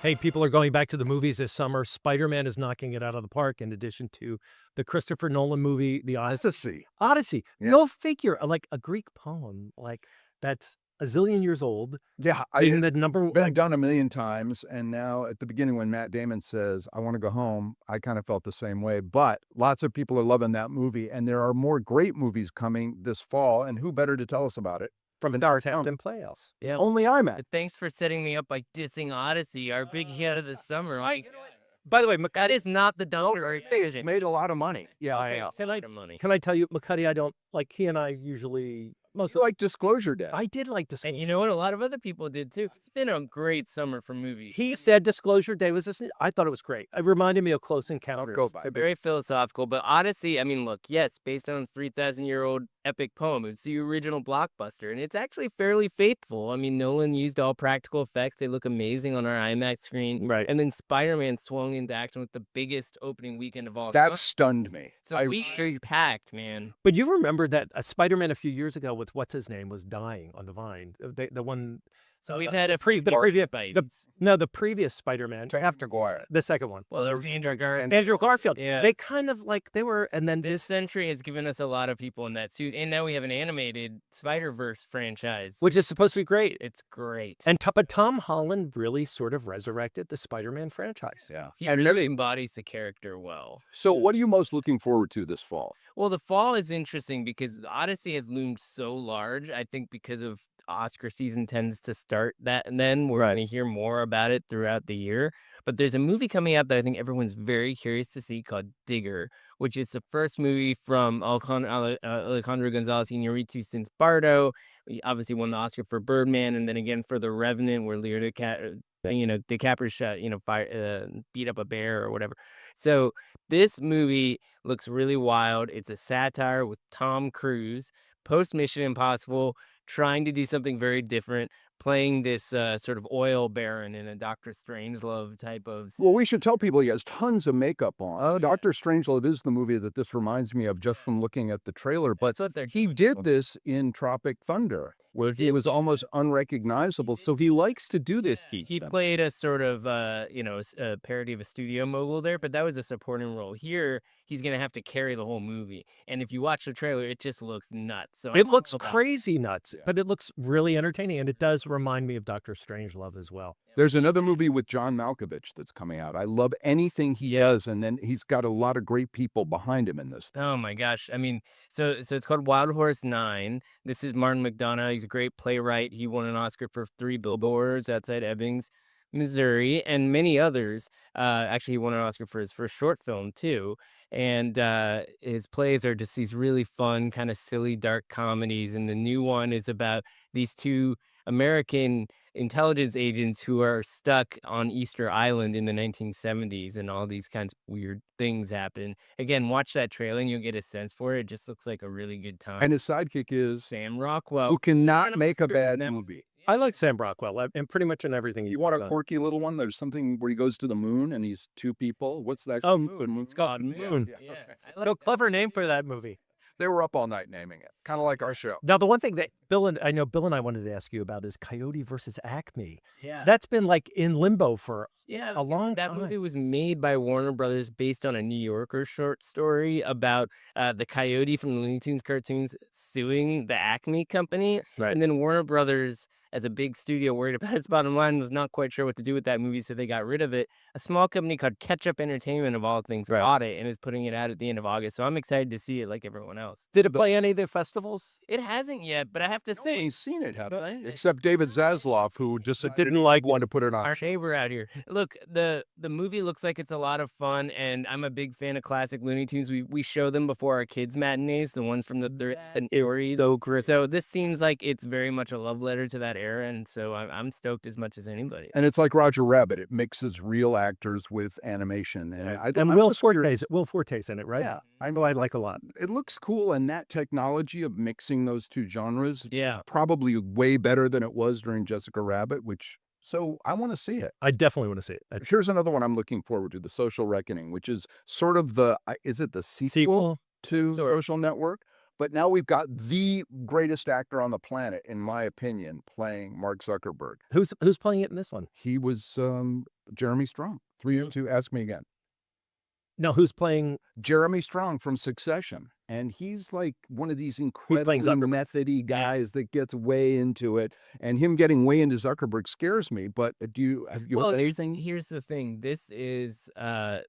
Hey, people are going back to the movies this summer. Spider-Man is knocking it out of the park in addition to the Christopher Nolan movie, The Odyssey. Odyssey. Yeah. Go figure, like a Greek poem, like that's a zillion years old. Yeah, Being the number been like, done a million times, and now at the beginning when Matt Damon says, "I wanna go home," I kind of felt the same way, but lots of people are loving that movie, and there are more great movies coming this fall, and who better to tell us about it from than our Southampton Playhouse. Yeah. only IMAX. Thanks for setting me up by dissing Odyssey, our big hit of the summer. Like, By the way, that is not the donor. It's made a lot of money. Yeah, Money. Can I tell you, McCuddy, I don't like he and I usually Most like Disclosure Day. I did like Disclosure. And you know what? A lot of other people did too. It's been a great summer for movies. He said Disclosure Day was this. I thought it was great. It reminded me of Close Encounters. Go by. Very philosophical, but Odyssey, I mean, look, yes, based on a 3,000-year-old epic poem. It's the original blockbuster, and it's actually fairly faithful. I mean, Nolan used all practical effects. They look amazing on our IMAX screen. Right. And then Spider-Man swung into action with the biggest opening weekend of all That time. stunned me. So we packed, man. But you remember that Spider-Man a few years ago with what's his name was dying on the vine. The one. So we've had a the previous bites. the previous Spider-Man, After Guire. the second one. Well, there was Andrew Garfield. Andrew Garfield. Yeah. They kind of like they were, and then This century has given us a lot of people in that suit, and now we have an animated Spider-Verse franchise. which is supposed to be great. It's great. But Tom Holland really sort of resurrected the Spider-Man franchise. Yeah. He really embodies the character well. So what are you most looking forward to this fall? Well, the fall is interesting because Odyssey has loomed so large. I think because of Oscar season tends to start that, and then we're going to hear more about it throughout the year. But there's a movie coming out that I think everyone's very curious to see called Digger, which is the first movie from Alejandro Gonzalez Iñárritu since Bardo. He obviously won the Oscar for Birdman, and then again for The Revenant, where Leo DiCaprio shot, beat up a bear or whatever. So this movie looks really wild. It's a satire with Tom Cruise, post Mission Impossible, trying to do something very different, playing this sort of oil baron in a Dr. Strangelove type of. Well, we should tell people he has tons of makeup on. Oh, Dr. Strangelove is the movie that this reminds me of just from looking at the trailer. But That's what they're he did this in Tropic Thunder, where he was almost unrecognizable. So he likes to do this. He played a sort of, a parody of a studio mogul there, but that was a supporting role. Here, he's going to have to carry the whole movie. And if you watch the trailer, it just looks nuts. So It looks crazy nuts, but it looks really entertaining, and it does remind me of Dr. Strangelove as well. There's another movie with John Malkovich that's coming out. I love anything he does, and then he's got a lot of great people behind him in this. Oh my gosh. I mean, so it's called Wild Horse 9. This is Martin McDonagh. He's a great playwright. He won an Oscar for 3 Billboards outside Ebbings, Missouri, and many others. Actually, he won an Oscar for his first short film, too. And his plays are just these really fun, kind of silly, dark comedies. And the new one is about these two American intelligence agents who are stuck on Easter Island in the 1970s, and all these kinds of weird things happen. Again, watch that trailer and you'll get a sense for it. It just looks like a really good time. And his sidekick is Sam Rockwell, who cannot make a bad movie. I like Sam Rockwell, and pretty much in everything You want a quirky little one? There's something where he goes to the moon and he's two people. What's that? Oh, Moon. it's called Moon. Yeah, okay. I like No clever name for that movie. They were up all night naming it, kind of like our show. Now, the one thing that Bill and I wanted to ask you about is Coyote versus Acme. Yeah. That's been like in limbo for Yeah, a long that time. movie was made by Warner Brothers based on a New Yorker short story about the Coyote from the Looney Tunes cartoons suing the Acme company. Right. And then Warner Brothers, as a big studio worried about its bottom line, was not quite sure what to do with that movie, so they got rid of it. A small company called Ketchup Entertainment, of all things, bought it and is putting it out at the end of August. So I'm excited to see it like everyone else. Did it play any of the festivals? It hasn't yet, but I have to No say, one's seen it, have But- they? Except David Zaslav, who just Didn't like want to put it on. our neighbor out here. Look, the movie looks like it's a lot of fun, and I'm a big fan of classic Looney Tunes. We show them before our kids' matinees, the ones from the Erie. So this seems like it's very much a love letter to that era, and so I'm stoked as much as anybody. And it's like Roger Rabbit. It mixes real actors with animation. And, And Will Forte's in it, right? Yeah, I know I like a lot. it looks cool. And that technology of mixing those two genres, Yeah. probably way better than it was during Jessica Rabbit, so I want to see it. I definitely want to see it. Here's another one I'm looking forward to, The Social Reckoning, which is sort of is it the sequel Sequel? to Sort of. Social Network? But now we've got the greatest actor on the planet, in my opinion, playing Mark Zuckerberg. Who's playing it in this one? He was Jeremy Strong. 3 and 2. Ask me again. No, who's playing? Jeremy Strong from Succession. And he's like one of these playing incredibly Zuckerberg? methody guys that gets way into it. And him getting way into Zuckerberg scares me. But have you Well, heard anything? here's the thing. This is a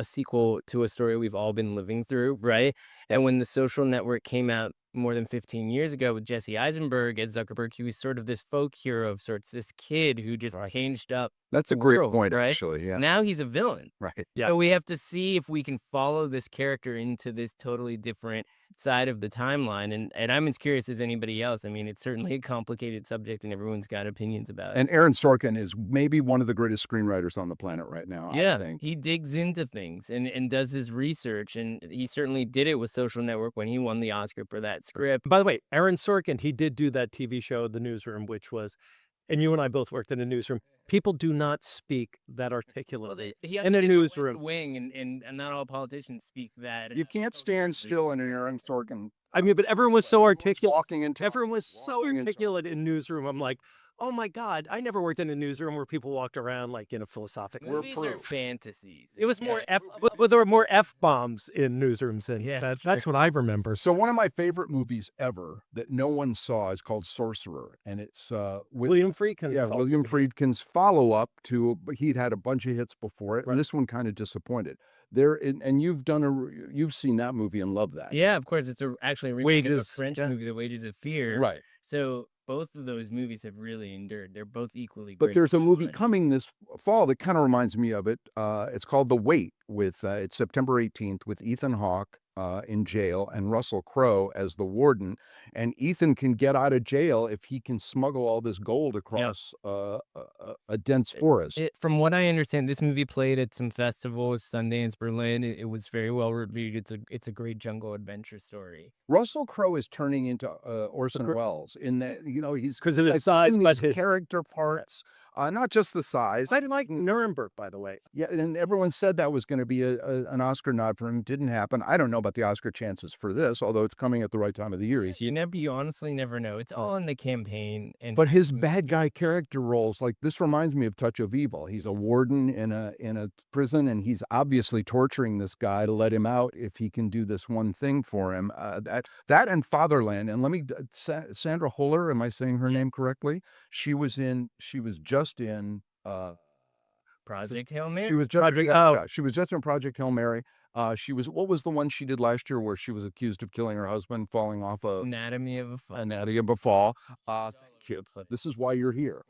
sequel to a story we've all been living through, right? And when The Social Network came out more than 15 years ago with Jesse Eisenberg as Zuckerberg, he was sort of this folk hero of sorts, this kid who just changed up That's the a great world, point, right? actually. Yeah. Now he's a villain. Right. Yeah. So we have to see if we can follow this character into this totally different side of the timeline. And I'm as curious as anybody else. I mean, it's certainly a complicated subject and everyone's got opinions about it. And Aaron Sorkin is maybe one of the greatest screenwriters on the planet right now, I Yeah, think. he digs into things and does his research. And he certainly did it with Social Network when he won the Oscar for that script. By the way, Aaron Sorkin, he did do that TV show, The Newsroom, which was, and you and I both worked in a newsroom. People do not speak that articulately He has in to a be in the West newsroom. Wing, and not all politicians speak that. You can't stand still in an Aaron Sorkin. I mean, but everyone was so articulate. Walking into Everyone was so walking into- articulate in newsroom. I'm like, oh my God, I never worked in a newsroom where people walked around like in a philosophical. Movies are proof. fantasies. It was more Yeah. there were more F-bombs in newsrooms, and Yeah, that's what I remember. So one of my favorite movies ever that no one saw is called Sorcerer, and it's with William Friedkin. William Friedkin's follow-up to. He'd had a bunch of hits before it, Right. and this one kind of disappointed. And you've seen that movie and loved that. Yeah, of course. It's actually a remake of a Wages, French yeah. movie, The Wages of Fear. Right. So both of those movies have really endured. They're both equally But great. there's a movie fun. coming this fall that kind of reminds me of it. It's called The Wait with it's September 18th with Ethan Hawke in jail and Russell Crowe as the warden. And Ethan can get out of jail if he can smuggle all this gold across a dense forest. From what I understand, this movie played at some festivals, Sundance, Berlin. It was very well reviewed. It's a great jungle adventure story. Russell Crowe is turning into Orson Welles in that he's 'Cause of his like, size, in but these his character parts, not just the size. I didn't like Nuremberg, by the way. Yeah, and everyone said that was going to be an Oscar nod for him. Didn't happen. I don't know about the Oscar chances for this, although it's coming at the right time of the year. You honestly never know. It's all in the campaign. But his bad guy character roles, like this, reminds me of Touch of Evil. He's a warden in a prison, and he's obviously torturing this guy to let him out if he can do this one thing for him. That and Fatherland. And let me, Sandra Huller, am I saying her name correctly? She was just in. Project Hail Mary. She was just Project- yeah, she was just in Project Hail Mary. What was the one she did last year where she was accused of killing her husband, falling off Anatomy of a Fall. Anatomy of a Fall? Thank you. This is why you're here.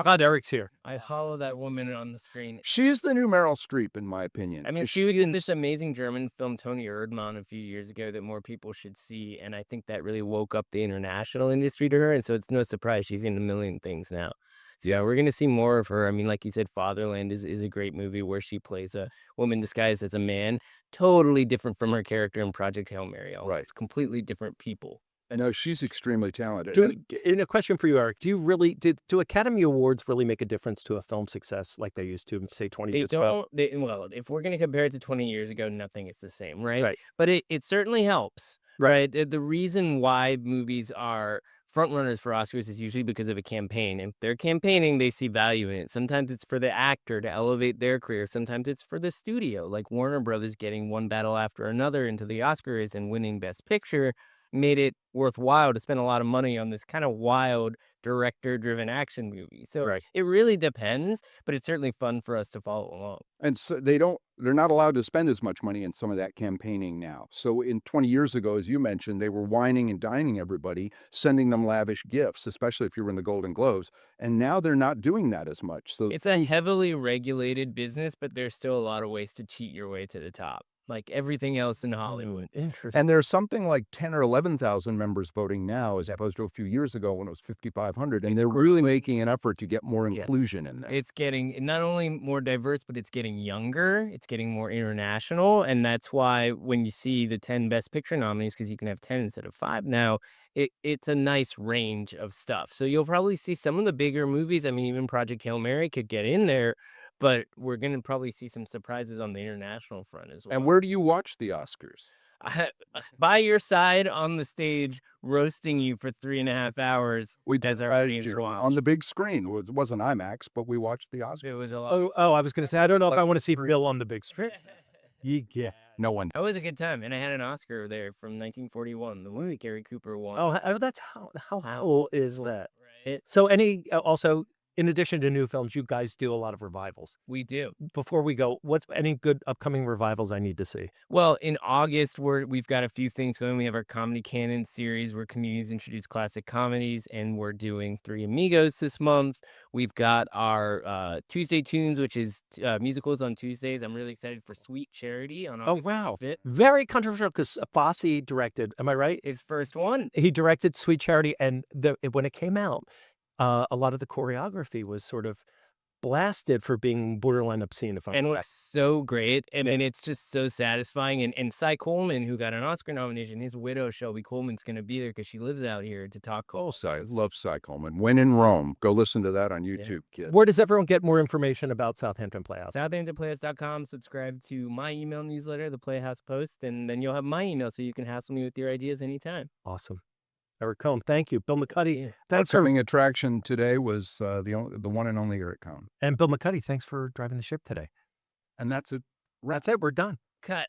God, Eric's here. I follow that woman on the screen. She's the new Meryl Streep, in my opinion. I mean, she was in this amazing German film, Tony Erdmann, a few years ago that more people should see. And I think that really woke up the international industry to her. And so it's no surprise she's in a million things now. So yeah, we're going to see more of her. I mean, like you said, Fatherland is a great movie where she plays a woman disguised as a man. Totally different from her character in Project Hail Mary. Right. It's completely different people. I know she's extremely talented. In a question for you, Eric, do Academy Awards really make a difference to a film success like they used to, say, 20 They years ago? don't. Well, if we're going to compare it to 20 years ago, nothing is the same, right? Right. But it certainly helps, right? The reason why movies are front runners for Oscars is usually because of a campaign. If they're campaigning, they see value in it. Sometimes it's for the actor to elevate their career. Sometimes it's for the studio, like Warner Brothers getting one battle after another into the Oscars and winning Best Picture made it worthwhile to spend a lot of money on this kind of wild director-driven action movie. So Right. it really depends, but it's certainly fun for us to follow along. And so they're not allowed to spend as much money in some of that campaigning now. So in 20 years ago, as you mentioned, they were wining and dining everybody, sending them lavish gifts, especially if you were in the Golden Globes. And now they're not doing that as much. So It's a heavily regulated business, but there's still a lot of ways to cheat your way to the top, like everything else in Hollywood. Interesting. and there's something like 10 or 11,000 members voting now, as opposed to a few years ago when it was 5,500. And they're really making an effort to get more inclusion in there. It's getting not only more diverse, but it's getting younger. It's getting more international. And that's why when you see the 10 Best Picture nominees, because you can have 10 instead of 5 now, it's a nice range of stuff. So you'll probably see some of the bigger movies. I mean, even Project Hail Mary could get in there, but we're going to probably see some surprises on the international front as well. And where do you watch the Oscars? by your side on the stage, roasting you for 3.5 hours. We as our surprised audience you watched. on the big screen. It wasn't IMAX, but we watched the Oscars. It was a lot. Oh, I was going to say, I don't know if I want to see Bill on the big screen. Yeah. No one. That was a good time, and I had an Oscar there from 1941. The movie Gary Cooper won. Oh, that's how cool is that? Right? So also, in addition to new films, you guys do a lot of revivals. We do. Before we go, what's any good upcoming revivals I need to see? Well, in August, we've got a few things going. We have our Comedy Canon series where comedians introduce classic comedies, and we're doing Three Amigos this month. We've got our Tuesday Tunes, which is musicals on Tuesdays. I'm really excited for Sweet Charity on August wow. 5th. Very controversial because Fosse directed, am I right? His first one. He directed Sweet Charity, and when it came out, a lot of the choreography was sort of blasted for being borderline obscene, if I'm And correct. was so great. And it's just so satisfying. And Cy Coleman, who got an Oscar nomination, his widow, Shelby Coleman's going to be there because she lives out here to talk. Oh, I love Cy Coleman. When in Rome, go listen to that on YouTube, kids. Where does everyone get more information about Southampton Playhouse? SouthamptonPlayhouse.com. Subscribe to my email newsletter, the Playhouse Post, and then you'll have my email so you can hassle me with your ideas anytime. Awesome. Eric Kohn, thank you. Bill McCuddy, Yeah. thanks for Coming attraction today was the one and only Eric Kohn. and Bill McCuddy, thanks for driving the ship today. And that's it. That's it. We're done. Cut.